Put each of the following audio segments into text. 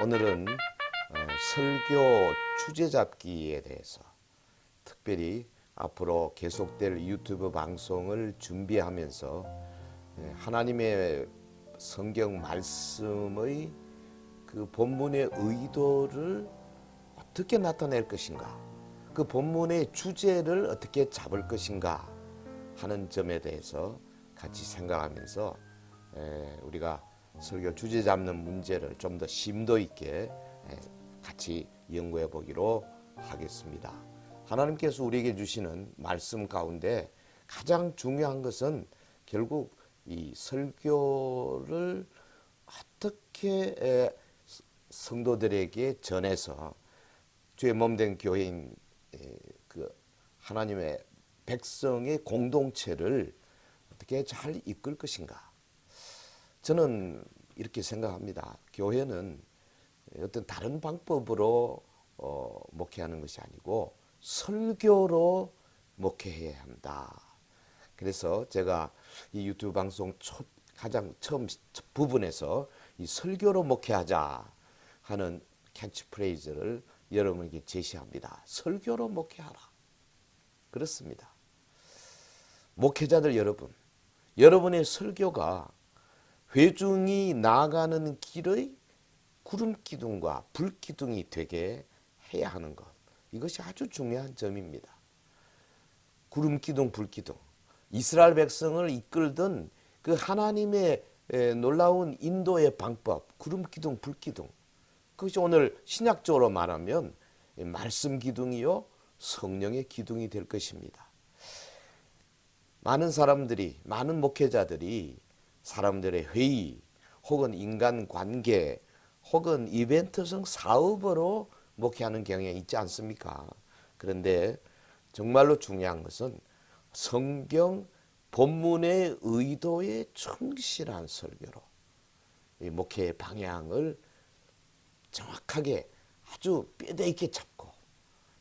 오늘은 설교 주제잡기에 대해서 특별히 앞으로 계속될 유튜브 방송을 준비하면서 하나님의 성경 말씀의 그 본문의 의도를 어떻게 나타낼 것인가, 그 본문의 주제를 어떻게 잡을 것인가 하는 점에 대해서 같이 생각하면서 우리가 설교 주제 잡는 문제를 좀 더 심도 있게 같이 연구해 보기로 하겠습니다. 하나님께서 우리에게 주시는 말씀 가운데 가장 중요한 것은 결국 이 설교를 어떻게 성도들에게 전해서 주의 몸된 교회인 그 하나님의 백성의 공동체를 어떻게 잘 이끌 것인가. 저는 이렇게 생각합니다. 교회는 어떤 다른 방법으로 목회하는 것이 아니고 설교로 목회해야 한다. 그래서 제가 이 유튜브 방송 가장 처음 부분에서 이 설교로 목회하자 하는 캐치프레이즈를 여러분에게 제시합니다. 설교로 목회하라. 그렇습니다. 목회자들 여러분, 여러분의 설교가 회중이 나아가는 길의 구름기둥과 불기둥이 되게 해야 하는 것, 이것이 아주 중요한 점입니다. 구름기둥, 불기둥, 이스라엘 백성을 이끌던 그 하나님의 놀라운 인도의 방법, 구름기둥, 불기둥, 그것이 오늘 신약적으로 말하면 말씀 기둥이요 성령의 기둥이 될 것입니다. 많은 사람들이, 많은 목회자들이 사람들의 회의 혹은 인간관계 혹은 이벤트성 사업으로 목회하는 경향이 있지 않습니까? 그런데 정말로 중요한 것은 성경 본문의 의도에 충실한 설교로 이 목회의 방향을 정확하게 아주 뼈대 있게 잡고,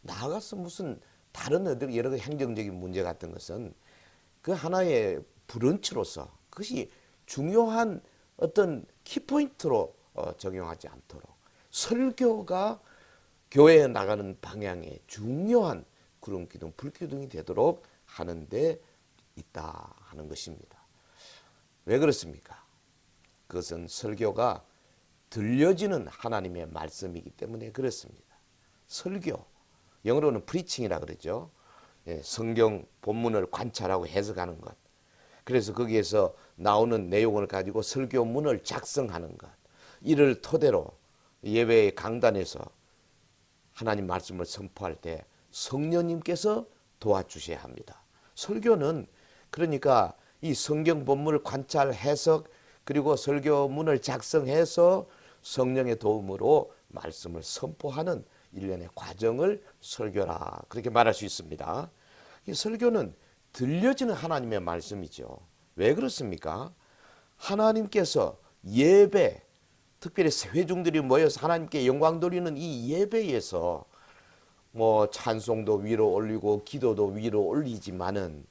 나아가서 무슨 다른 여러 행정적인 문제 같은 것은 그 하나의 브런치로서 그것이 중요한 어떤 키포인트로 적용하지 않도록 설교가 교회에 나가는 방향의 중요한 구름기둥, 불기둥이 되도록 하는 데 있다 하는 것입니다. 왜 그렇습니까? 그것은 설교가 들려지는 하나님의 말씀이기 때문에 그렇습니다. 설교, 영어로는 preaching이라 그러죠. 성경 본문을 관찰하고 해석하는 것. 그래서 거기에서 나오는 내용을 가지고 설교문을 작성하는 것. 이를 토대로 예배의 강단에서 하나님 말씀을 선포할 때 성령님께서 도와주셔야 합니다. 설교는 그러니까 이 성경 본문을 관찰, 해석, 그리고 설교문을 작성해서 성령의 도움으로 말씀을 선포하는 일련의 과정을 설교라, 그렇게 말할 수 있습니다. 이 설교는 들려지는 하나님의 말씀이죠. 왜 그렇습니까? 하나님께서 예배, 특별히 회중들이 모여서 하나님께 영광 돌리는 이 예배에서 뭐 찬송도 위로 올리고 기도도 위로 올리지만은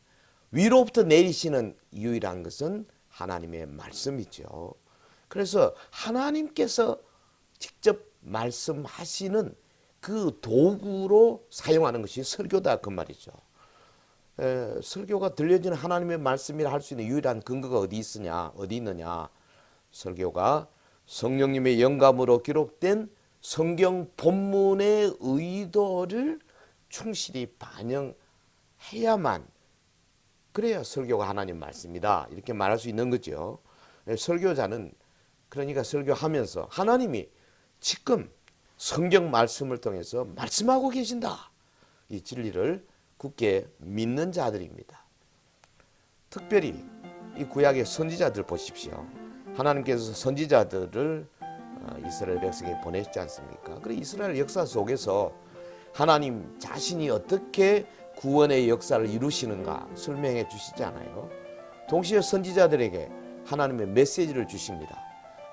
위로부터 내리시는 유일한 것은 하나님의 말씀이죠. 그래서 하나님께서 직접 말씀하시는 그 도구로 사용하는 것이 설교다 그 말이죠. 설교가 들려지는 하나님의 말씀이라 할 수 있는 유일한 근거가 어디 있느냐? 설교가 성령님의 영감으로 기록된 성경 본문의 의도를 충실히 반영해야만, 그래야 설교가 하나님 말씀이다 이렇게 말할 수 있는 거죠. 설교자는 그러니까 설교하면서 하나님이 지금 성경 말씀을 통해서 말씀하고 계신다, 이 진리를 굳게 믿는 자들입니다. 특별히 이 구약의 선지자들 보십시오. 하나님께서 선지자들을 이스라엘 백성에 보내셨지 않습니까? 그래 이스라엘 역사 속에서 하나님 자신이 어떻게 구원의 역사를 이루시는가 설명해 주시잖아요. 동시에 선지자들에게 하나님의 메시지를 주십니다.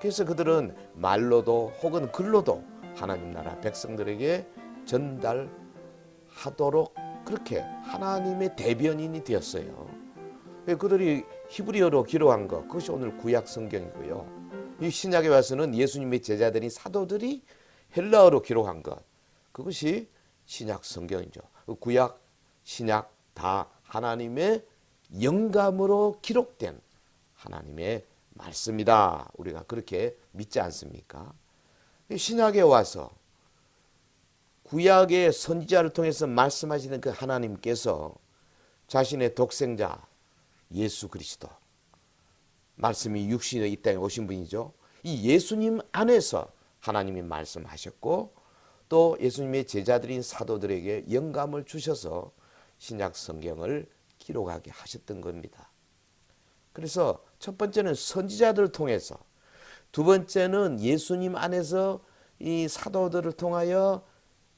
그래서 그들은 말로도 혹은 글로도 하나님 나라 백성들에게 전달하도록 그렇게 하나님의 대변인이 되었어요. 그들이 히브리어로 기록한 것, 그것이 오늘 구약 성경이고요. 이 신약에 와서는 예수님의 제자들인 사도들이 헬라어로 기록한 것, 그것이 신약 성경이죠. 구약, 신약 다 하나님의 영감으로 기록된 하나님의 말씀이다. 우리가 그렇게 믿지 않습니까? 신약에 와서 구약의 선지자를 통해서 말씀하시는 그 하나님께서 자신의 독생자 예수 그리스도, 말씀이 육신의 이 땅에 오신 분이죠. 이 예수님 안에서 하나님이 말씀하셨고 또 예수님의 제자들인 사도들에게 영감을 주셔서 신약 성경을 기록하게 하셨던 겁니다. 그래서 첫 번째는 선지자들을 통해서, 두 번째는 예수님 안에서 이 사도들을 통하여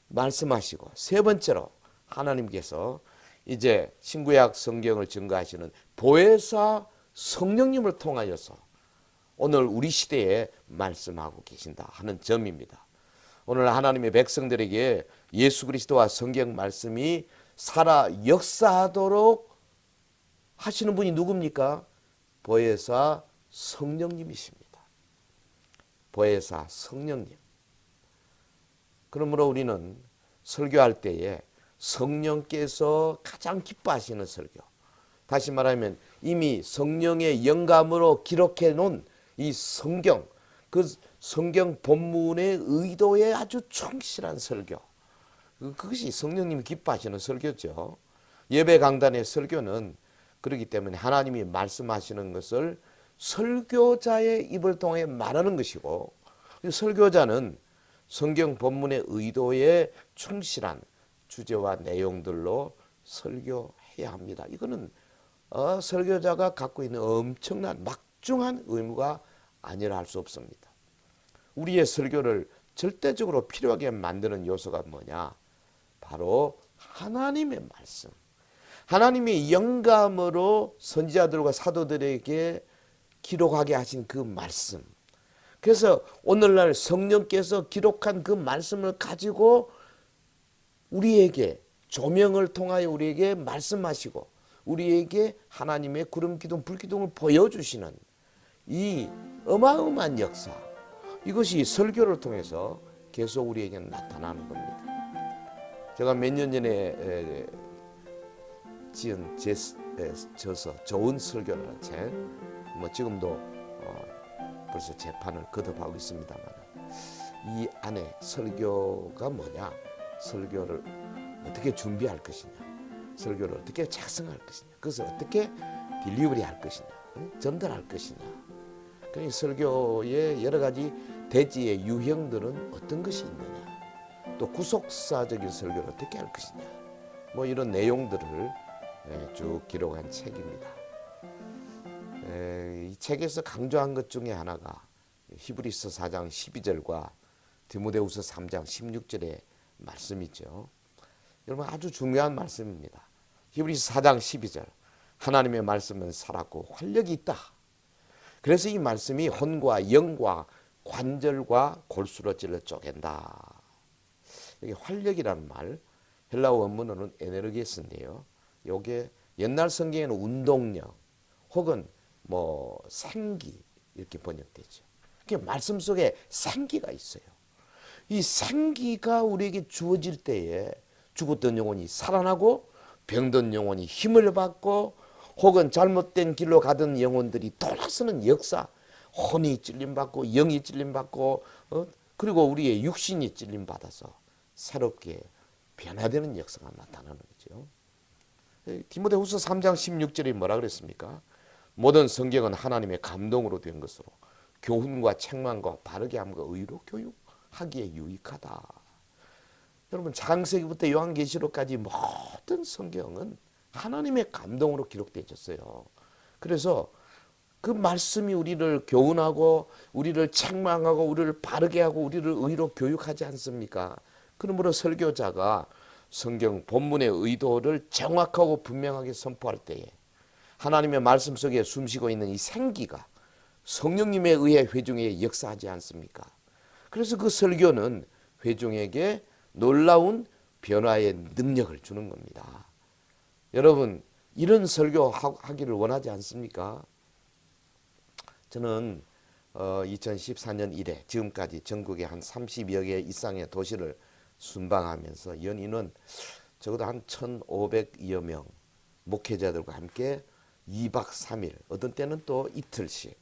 말씀하시고, 세 번째로 하나님께서 이제 신구약 성경을 증거하시는 보혜사 성령님을 통하여서 오늘 우리 시대에 말씀하고 계신다 하는 점입니다. 오늘 하나님의 백성들에게 예수 그리스도와 성경 말씀이 살아 역사하도록 하시는 분이 누굽니까? 보혜사 성령님이십니다. 보혜사 성령님. 그러므로 우리는 설교할 때에 성령께서 가장 기뻐하시는 설교, 다시 말하면 이미 성령의 영감으로 기록해 놓은 이 성경, 그 성경 본문의 의도에 아주 충실한 설교, 그것이 성령님이 기뻐하시는 설교죠. 예배 강단의 설교는 그렇기 때문에 하나님이 말씀하시는 것을 설교자의 입을 통해 말하는 것이고, 설교자는 성경 본문의 의도에 충실한 주제와 내용들로 설교해야 합니다. 이거는 설교자가 갖고 있는 엄청난 막중한 의무가 아니라 할 수 없습니다. 우리의 설교를 절대적으로 필요하게 만드는 요소가 뭐냐? 바로 하나님의 말씀. 하나님의 영감으로 선지자들과 사도들에게 기록하게 하신 그 말씀. 그래서 오늘날 성령께서 기록한 그 말씀을 가지고 우리에게 조명을 통하여 우리에게 말씀하시고 우리에게 하나님의 구름 기둥 불 기둥을 보여주시는 이 어마어마한 역사, 이것이 설교를 통해서 계속 우리에게 나타나는 겁니다. 제가 몇 년 전에 지은 저서 좋은 설교라는 책, 뭐 지금도 벌써 재판을 거듭하고 있습니다만, 이 안에 설교가 뭐냐, 설교를 어떻게 준비할 것이냐, 설교를 어떻게 작성할 것이냐, 그것을 어떻게 딜리버리 할 것이냐, 전달할 것이냐, 그러니 설교의 여러 가지 대지의 유형들은 어떤 것이 있느냐, 또 구속사적인 설교를 어떻게 할 것이냐, 뭐 이런 내용들을 쭉 기록한 책입니다. 이 책에서 강조한 것 중에 하나가 히브리서 4장 12절과 디모데후서 3장 16절의 말씀이죠. 여러분, 아주 중요한 말씀입니다. 히브리서 4장 12절, 하나님의 말씀은 살았고 활력이 있다. 그래서 이 말씀이 혼과 영과 관절과 골수로 찔러 쪼갠다. 여기 활력이라는 말, 헬라어 원문으로는 에네르기스인데요. 이게 옛날 성경에는 운동력 혹은 뭐 생기 이렇게 번역되죠. 그 말씀 속에 생기가 있어요. 이 생기가 우리에게 주어질 때에 죽었던 영혼이 살아나고 병든 영혼이 힘을 받고 혹은 잘못된 길로 가던 영혼들이 돌아서는 역사, 혼이 찔림받고 영이 찔림받고 그리고 우리의 육신이 찔림받아서 새롭게 변화되는 역사가 나타나는 거죠. 디모데후서 3장 16절이 뭐라 그랬습니까? 모든 성경은 하나님의 감동으로 된 것으로 교훈과 책망과 바르게 함과 의로 교육하기에 유익하다. 여러분, 창세기부터 요한계시록까지 모든 성경은 하나님의 감동으로 기록되어졌어요. 그래서 그 말씀이 우리를 교훈하고 우리를 책망하고 우리를 바르게 하고 우리를 의로 교육하지 않습니까? 그러므로 설교자가 성경 본문의 의도를 정확하고 분명하게 선포할 때에 하나님의 말씀 속에 숨쉬고 있는 이 생기가 성령님에 의해 회중에 역사하지 않습니까? 그래서 그 설교는 회중에게 놀라운 변화의 능력을 주는 겁니다. 여러분, 이런 설교 하기를 원하지 않습니까? 저는 2014년 이래 지금까지 전국에 한 30여 개 이상의 도시를 순방하면서 연인은 적어도 한 1,500여 명 목회자들과 함께 2박 3일, 어떤 때는 또 이틀씩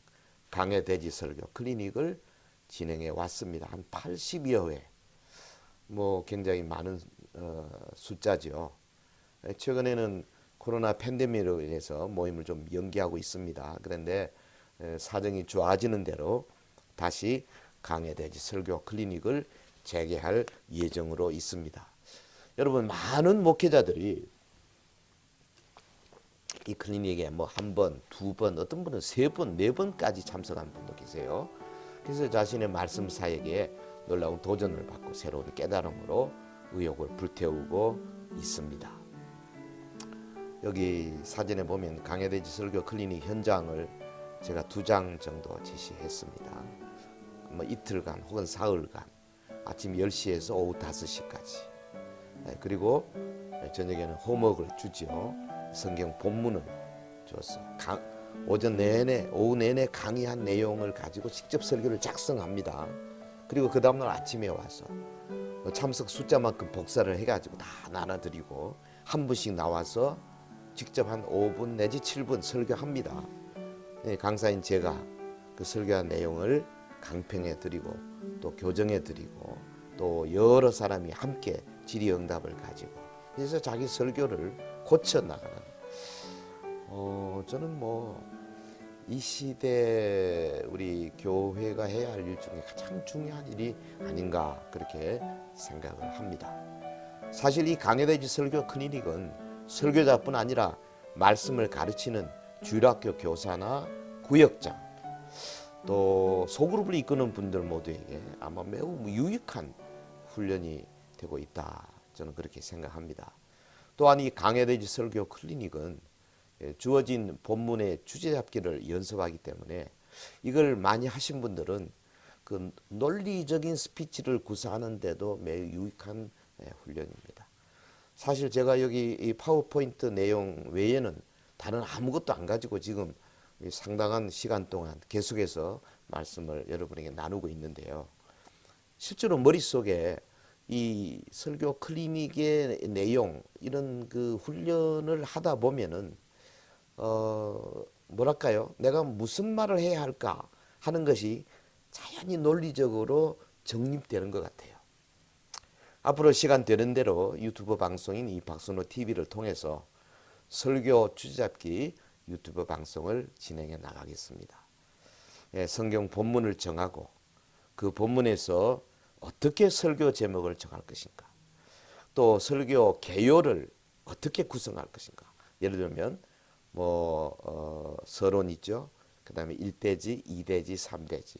강해 대지 설교 클리닉을 진행해 왔습니다. 한 80여 회, 뭐 굉장히 많은 숫자죠. 최근에는 코로나 팬데믹으로 인해서 모임을 좀 연기하고 있습니다. 그런데 사정이 좋아지는 대로 다시 강해 대지 설교 클리닉을 재개할 예정으로 있습니다. 여러분, 많은 목회자들이 이 클리닉에 뭐 한 번, 두 번, 어떤 분은 세 번, 네 번까지 참석한 분도 계세요. 그래서 자신의 말씀 사역에 놀라운 도전을 받고 새로운 깨달음으로 의욕을 불태우고 있습니다. 여기 사진에 보면 강해대지 설교 클리닉 현장을 제가 2장 정도 제시했습니다. 뭐 이틀간 혹은 사흘간 아침 10시에서 오후 5시까지, 그리고 저녁에는 홈워크를 주죠. 성경 본문을 줘서 오전 내내 오후 내내 강의한 내용을 가지고 직접 설교를 작성합니다. 그리고 그 다음날 아침에 와서 참석 숫자만큼 복사를 해가지고 다 나눠드리고 한 분씩 나와서 직접 한 5분 내지 7분 설교합니다. 강사인 제가 그 설교한 내용을 강평해드리고 또 교정해드리고 또 여러 사람이 함께 질의응답을 가지고 그래서 자기 설교를 고쳐나가는, 저는 뭐 이 시대 우리 교회가 해야 할 일 중에 가장 중요한 일이 아닌가 그렇게 생각을 합니다. 사실 이 강해대지 설교 클리닉은 설교자뿐 아니라 말씀을 가르치는 주일학교 교사나 구역장 또 소그룹을 이끄는 분들 모두에게 아마 매우 유익한 훈련이 되고 있다, 저는 그렇게 생각합니다. 또한 이 강해대지 설교 클리닉은 주어진 본문의 주제 잡기를 연습하기 때문에 이걸 많이 하신 분들은 그 논리적인 스피치를 구사하는데도 매우 유익한 훈련입니다. 사실 제가 여기 이 파워포인트 내용 외에는 다른 아무것도 안 가지고 지금 상당한 시간 동안 계속해서 말씀을 여러분에게 나누고 있는데요. 실제로 머릿속에 이 설교 클리닉의 내용 이런 그 훈련을 하다 보면은 뭐랄까요? 내가 무슨 말을 해야 할까 하는 것이 자연히 논리적으로 정립되는 것 같아요. 앞으로 시간 되는 대로 유튜브 방송인 이 박순호 TV를 통해서 설교 주제잡기 유튜브 방송을 진행해 나가겠습니다. 성경 본문을 정하고 그 본문에서 어떻게 설교 제목을 정할 것인가, 또 설교 개요를 어떻게 구성할 것인가. 예를 들면 서론 있죠. 그 다음에 1대지, 2대지, 3대지.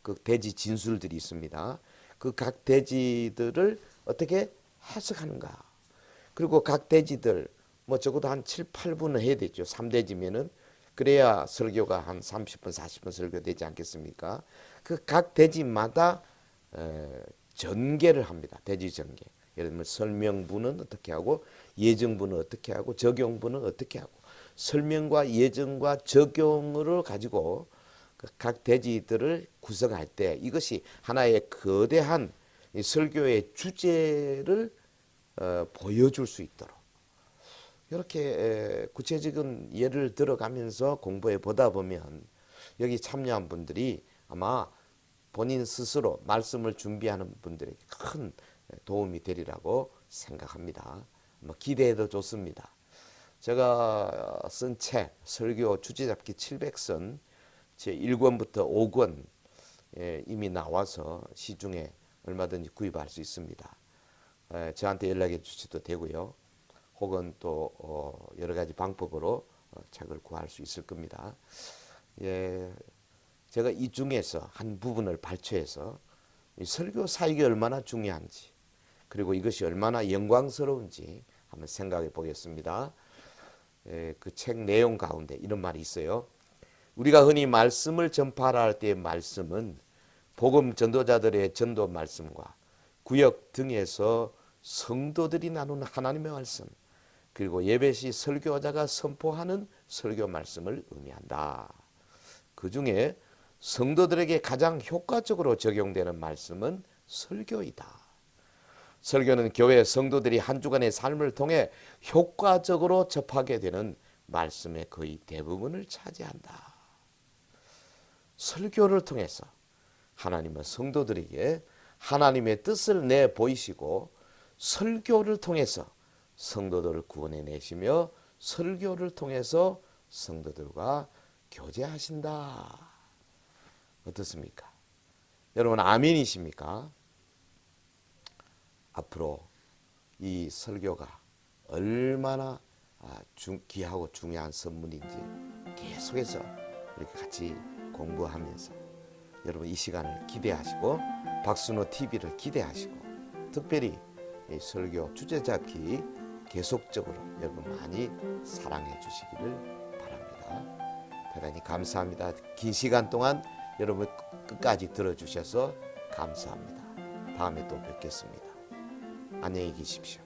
그 대지 진술들이 있습니다. 그 각 대지들을 어떻게 해석하는가. 그리고 각 대지들 적어도 한 7, 8분은 해야 되죠. 3대지면은 그래야 설교가 한 30분, 40분 설교되지 않겠습니까? 그 각 대지마다 전개를 합니다. 대지 전개. 예를 들면 설명부는 어떻게 하고 예정부는 어떻게 하고 적용부는 어떻게 하고 설명과 예정과 적용을 가지고 각 대지들을 구성할 때 이것이 하나의 거대한 설교의 주제를 보여줄 수 있도록 이렇게 구체적인 예를 들어가면서 공부해 보다 보면 여기 참여한 분들이 아마 본인 스스로 말씀을 준비하는 분들에게 큰 도움이 되리라고 생각합니다. 기대해도 좋습니다. 제가 쓴 책 설교 주제잡기 700선 제1권부터 5권 이미 나와서 시중에 얼마든지 구입할 수 있습니다. 저한테 연락해 주셔도 되고요. 혹은 또 여러 가지 방법으로 책을 구할 수 있을 겁니다. 제가 이 중에서 한 부분을 발췌해서 이 설교 사역이 얼마나 중요한지 그리고 이것이 얼마나 영광스러운지 한번 생각해 보겠습니다. 그 책 내용 가운데 이런 말이 있어요. 우리가 흔히 말씀을 전파하라 할 때의 말씀은 복음 전도자들의 전도 말씀과 구역 등에서 성도들이 나누는 하나님의 말씀 그리고 예배 시 설교자가 선포하는 설교 말씀을 의미한다. 그 중에 성도들에게 가장 효과적으로 적용되는 말씀은 설교이다. 설교는 교회 성도들이 한 주간의 삶을 통해 효과적으로 접하게 되는 말씀의 거의 대부분을 차지한다. 설교를 통해서 하나님은 성도들에게 하나님의 뜻을 내보이시고 설교를 통해서 성도들을 구원해 내시며 설교를 통해서 성도들과 교제하신다. 어떻습니까? 여러분 아멘이십니까? 앞으로 이 설교가 얼마나 귀하고 중요한 선물인지 계속해서 이렇게 같이 공부하면서 여러분 이 시간을 기대하시고 박순호 TV를 기대하시고 특별히 이 설교 주제 잡기 계속적으로 여러분 많이 사랑해 주시기를 바랍니다. 대단히 감사합니다. 긴 시간 동안 여러분 끝까지 들어주셔서 감사합니다. 다음에 또 뵙겠습니다. 안녕히 계십시오.